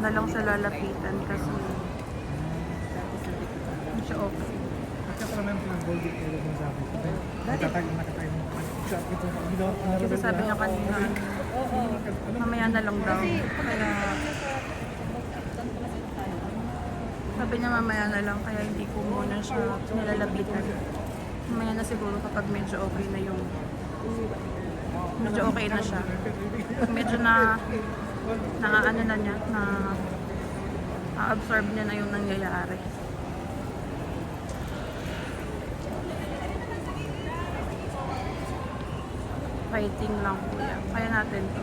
na lang siya lalapitan kasi hindi siya okay. Kasi sabi niya kanina, mamaya na lang daw. Kaya sabi niya mamaya na lang, kaya hindi ko muna siya nilalapitan. Mamaya na siguro kapag medyo okay na yung medyo okay na siya. Pag medyo na ano na niya, na-absorb niya na yung nangyayari. Fighting lang kuya. Kaya natin to.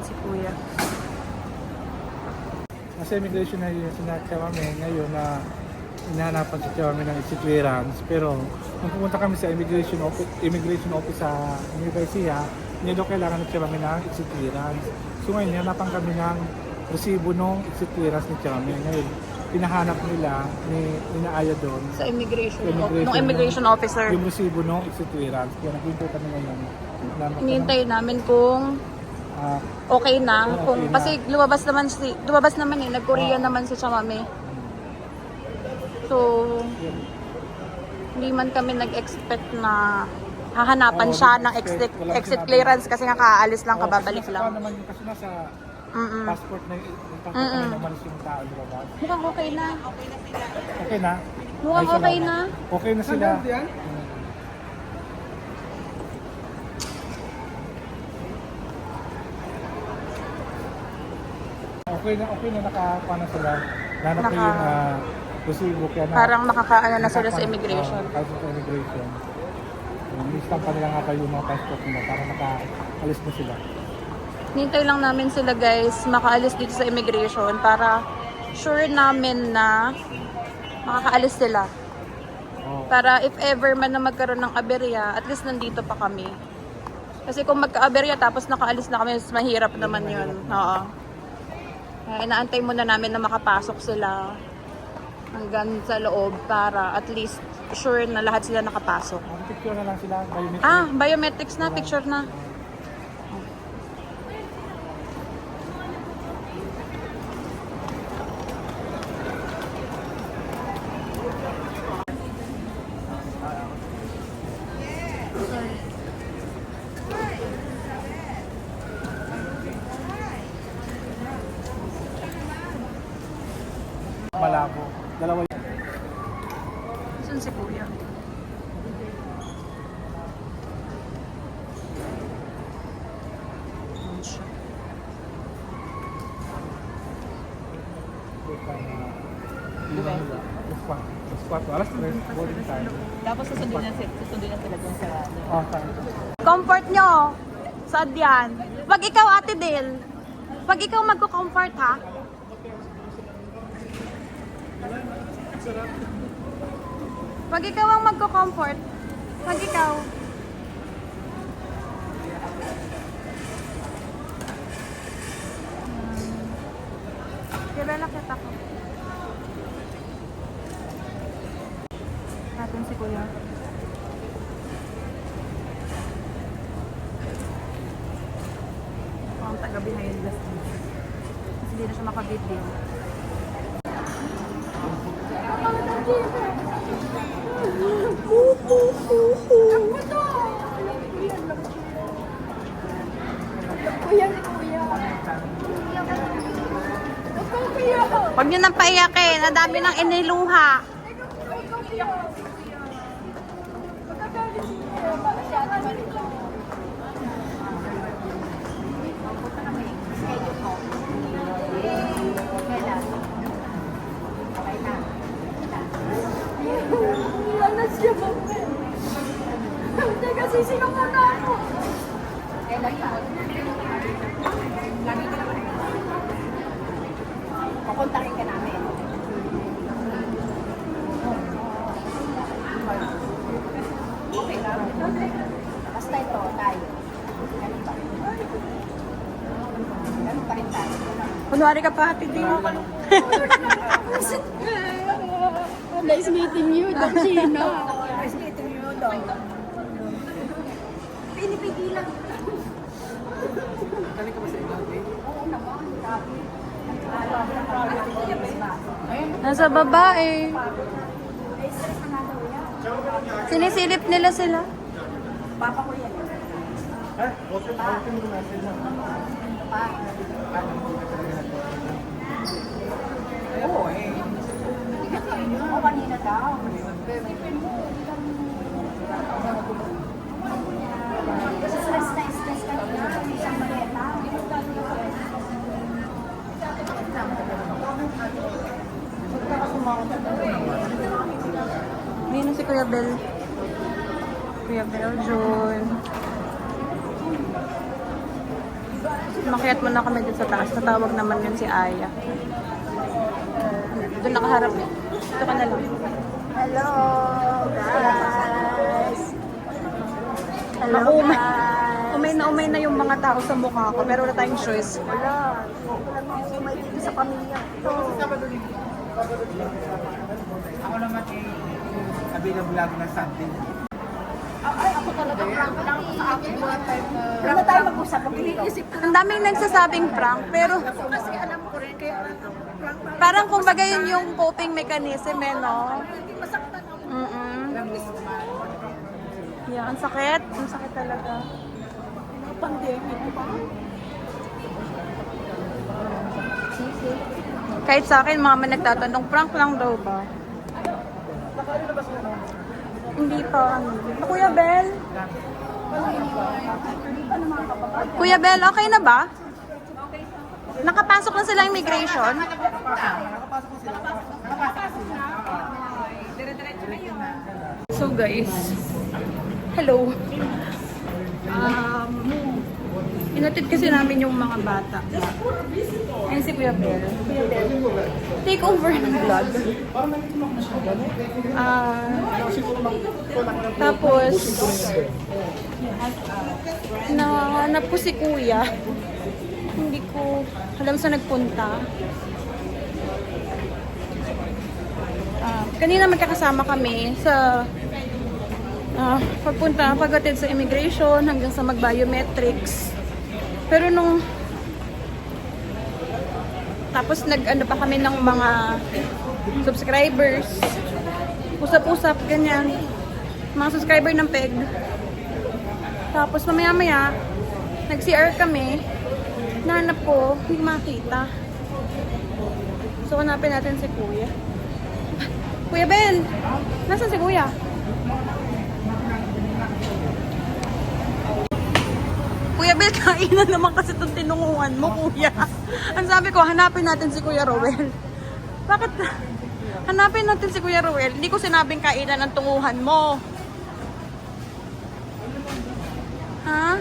Si kuya. Nasa immigration na yun, sinakya kami ngayon na inahanapan si Chairman ng exit clearance. Pero nung pumunta kami sa immigration office sa New Garcia, hindi daw kailangan ng Chairman ng exit clearance. So ngayon, hanapan kami ng resibo ng exit clearance ni Chairman. Ngayon, pinahanap nila ni Aya doon. Sa immigration officer. Yung resibo ng exit clearance. Kaya nag-intay kami ngayon. Hinihintay namin kung okay na. Kung, kasi lumabas naman nag-Korea naman si Chamame. So, hindi man kami nag-expect na hahanapan siya ng exit clearance kasi nga kaalis lang, kababalik lang. Naman yung kasi nasa passport na naman yung tao, diba? Mukhang okay na. Okay na? Mukhang okay na. Okay na sila. Okay na nakakuha na sila. Nanap ko yung resibo kaya na. Parang makakaano na sila sa immigration. Sa immigration. Listan pa nila nga pa yung mga passport nila para makaalis na sila. Hintay lang namin sila guys makaalis dito sa immigration para sure namin na makakaalis sila. Para if ever man na magkaroon ng aberya, at least nandito pa kami. Kasi kung magka-aberya tapos nakaalis na kami, mas mahirap naman yun. Oo. Inaantay muna namin na makapasok sila hanggang sa loob para at least sure na lahat sila nakapasok. Picture na lang sila, biometrics. Biometrics na, picture na. Malabo. Dalawa yun. Saan si kuya? Alas 3, boarding time. Tapos susundin na sila dun sa... Comfort nyo. Saan yan? Pag ikaw, Ate Del. Pag ikaw magko-comfort, ha? Pag ikaw ang magko-comfort. Pag ikaw. Kilala kita ko. Natin si kuya. Ang taga behind the scenes. Kasi hindi na siya makabit-video. Huwag nyo nang paiyakin. Ang dami nang iniluha. Sino muna ako? Kukontakin ka namin. Okay lang. Basta ito, tayo. Ganun pa rin. Ganun pa rin tayo. Kunwari ka pa, hindi mo ka. Nice meeting you, Gina. Nice meeting you, Dong. Pinipigilan. Galing ka ba sa ibang day? Oo naman. Nasa baba eh. Ay, stress na nga daw yan. Sinisilip nila sila. Papa ko yan. Open mo message mo. Pa. Oo eh. Oo, kanina daw. Stress na stress kanina. Isang maleta. Hindi na si Kuya Bel. Kuya Bel, Jun. Makiat mo na kami dun sa taas. Natawag naman yun si Aya. Doon nakaharap eh. Dito ka na lang. Hello, guys. Hello, Umay, guys. umay na yung mga tao sa mukha ko. Pero wala tayong choice. Wala. Wala mga umay dito sa pamilya ko. Ako naman eh, sabi ng vlog na Sunday. Ay, ako talaga prank lang sa akin. Ano tayo mag-usap? Iniisip ko Ang daming nagsasabing prank. Pero kasi alam ko rin kaya prank parang kumbaga yun yung coping mechanism eh, no? hindi masaktan ako. Yeah, ang sakit. Ang sakit talaga. Pandemic pa. Kahit sa akin, mga nagtatanong, prank lang daw ba? Hindi pa. Kuya Bel? Kuya Bel, okay na ba? Nakapasok na sila immigration? So guys, hello. Inatid kasi namin yung mga bata. Ayun si Kuya Bel. Take over ng vlog. Tapos, nahanap ko si Kuya. Hindi ko alam saan nagpunta. Kanina magkakasama kami sa paghatid sa immigration hanggang sa mag-biometrics. Pero nung tapos nag-ano pa kami ng mga subscribers. Usap-usap, ganyan. Mga subscriber ng PEG. Tapos mamaya-maya, nag-CR kami. Nahanap ko, hindi makita. So, hanapin natin si Kuya. Kuya Bel! Nasaan si Kuya? Kuya Bel, kainan naman kasi itong tinunguhan mo, Kuya. Ang sabi ko, hanapin natin si Kuya Rowel. Bakit? Hanapin natin si Kuya Rowel. Hindi ko sinabing kainan ang tunguhan mo. Ha?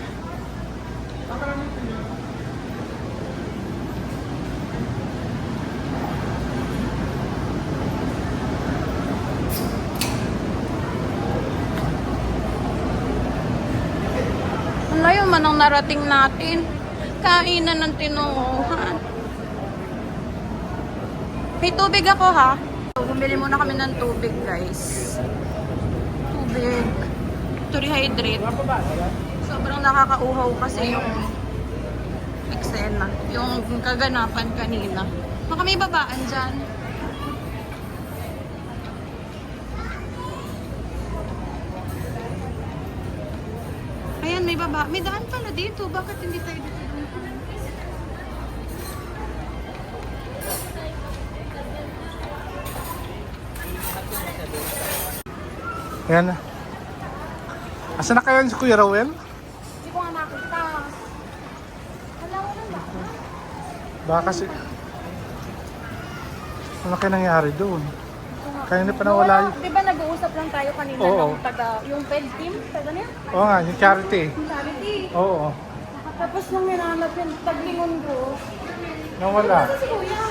Ang layo man ang narating natin. Kainan ng tinunguhan. May tubig ako ha. So, bumili muna kami ng tubig guys. Tubig. To rehydrate. Sobrang nakakauhaw kasi yung eksena. Yung kaganapan kanina. Baka may babaan dyan. Ayan, may baba. May daan pala dito. Bakit hindi tayo dito? Ayan na. Asa na kayo si Kuya Rowel? Hindi ko nga nakita. Wala ko na ba? Baka kasi... Ano kaya nangyari doon? Kaya na pa nawala yun. Di ba nag-uusap lang tayo kanina Oo. ng taga, yung PED team? Taga niya? Oo nga, yung charity. Yung charity. Oo. Tapos nung hinahanap yung taglingon ko, Nawala. si Kuya.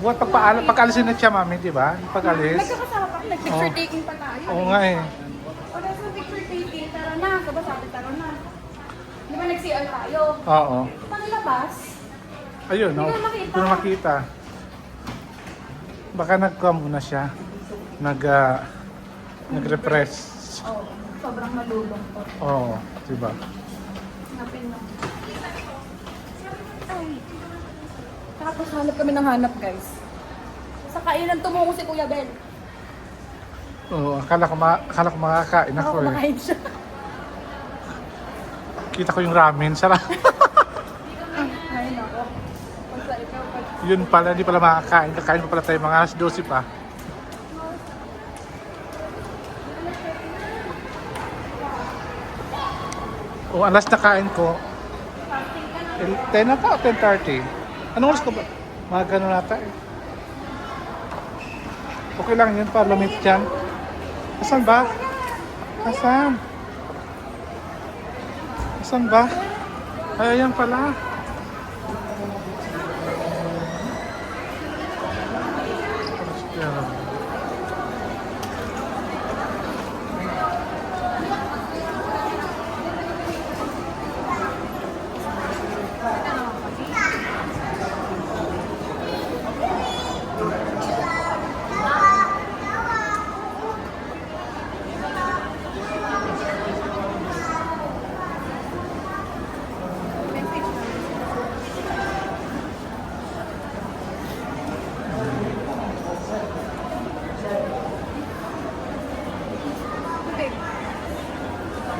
Buwan pag-alisin na siya, mami, di ba? Pag-alis. Nagkakasama pa, nag-picture taking pa tayo. Oo nga eh. O, nasa picture taking, tara na, sabay sabi, tara na. Di ba nag-CR tayo? Oo. Panglabas, Ayun, no? Hindi ko makita. Hindi ko makita. Baka nag-come muna siya. Nag-repress. oh, sobrang malulungkot. Oo, diba? Hanapin mo. Ay. Tapos hanap kami ng hanap, guys. Sa kainan tumungo si Kuya Bel. Oo, akala ko makakain ako eh. Kumakain siya. Kita ko yung ramen, sarap. Ay, nako. Basta ikaw, Yun pala, hindi pala makakain. Kakain pa pala tayo mga alas 12 pa. O, alas na kain ko. 10 na pa o 10:30? Anong oras ko ba? Mga ganun nata eh. Okay lang yun para lumit dyan. Asan ba? Asan? Asan ba? Ay, ayan pala.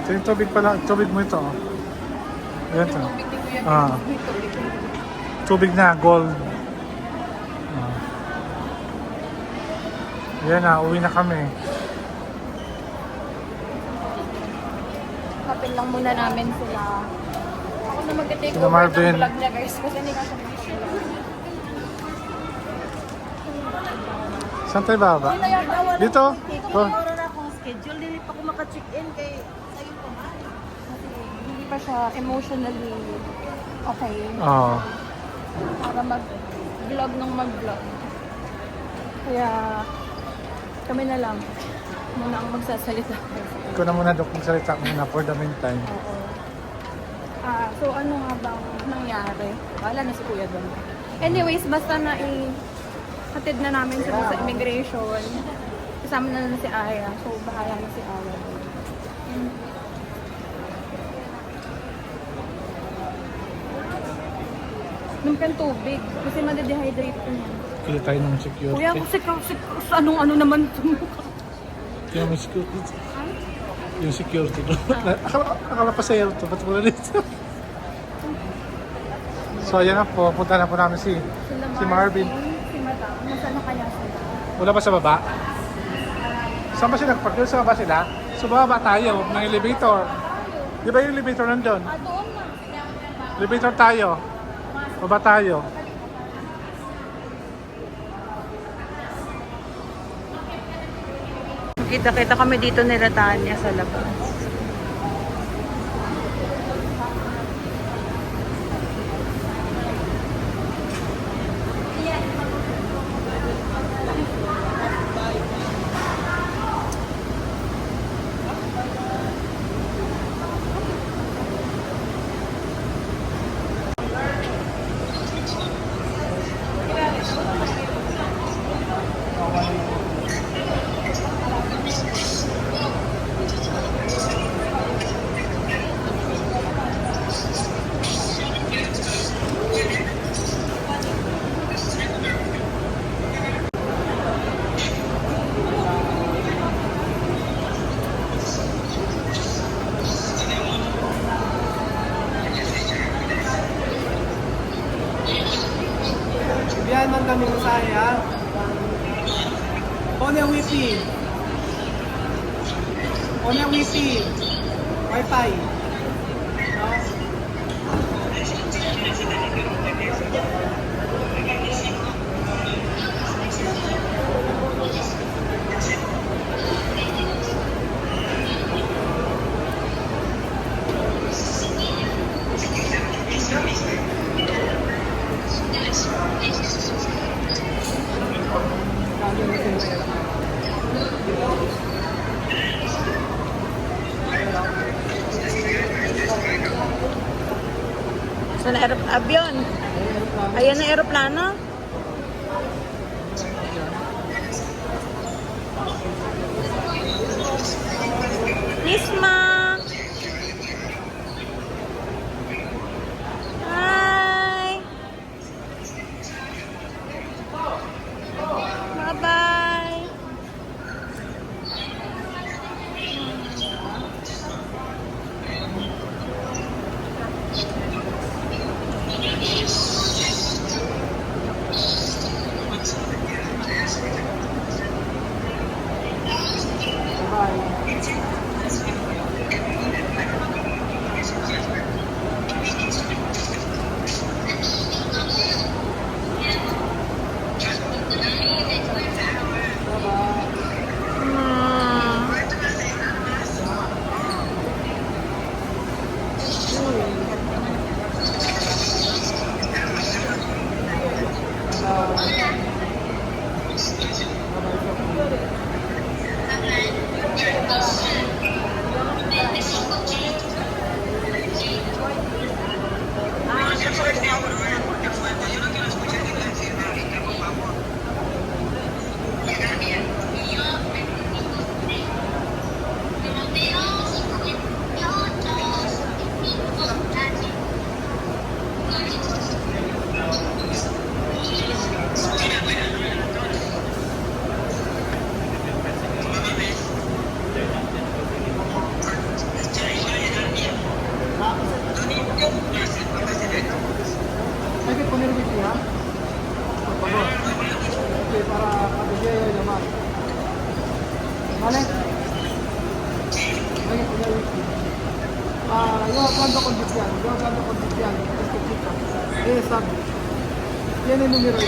Ito yung tubig pala. Tubig mo ito. Oh. Yan ito. Ah. Tubig na, gold. Ah. Yan na, uwi na kami. Kapin lang muna namin sila. Ako na mag-take Sila over Marvin. ng vlog niya, guys. Kasi hindi ka Saan tayo baba? Dito? Oh. Meron akong schedule, hindi pa ako maka-check-in kay sa'yo pa man. Hindi pa siya emotionally okay. Oh. Para mag-vlog ng mag-vlog. Kaya kami na lang muna ang magsasalita. Ikaw na muna, Dok, magsalita muna for the meantime. Oo. So ano nga bang nangyari? Wala na si Kuya doon. Anyways, basta na hatid na namin sila sa immigration. Kasama na si Aya. So bahala na si Aya. Numpan tubig. Kasi madidehydrate ko niya. Kaya tayo ng security. Kuya, kasi anong ano naman ito? Kaya may security. Yung security ko. Akala pa sa'yo ito. Ba't wala dito? So ayan na po. Punta na po namin si Marvin. Si Madam. Nasaan na kaya sila? Wala ba sa baba? Saan ba sila? Pag sa baba sila? So baba tayo ng elevator. Di ba yung elevator nandun? Doon na. Elevator tayo. Baba tayo. Kita-kita kami dito nila Tanya sa labas. Biyahe man kami masaya. One wifi. One wifi. Wi-Fi. Avion. Ayan na aeroplano. Nisma! Hi! Bye-bye! Pwede po nilibig niya? Okay, para kabigay naman. Vale? Pwede po nilibig niya. Yo hablando con Cristian. Sabe. Tiene número.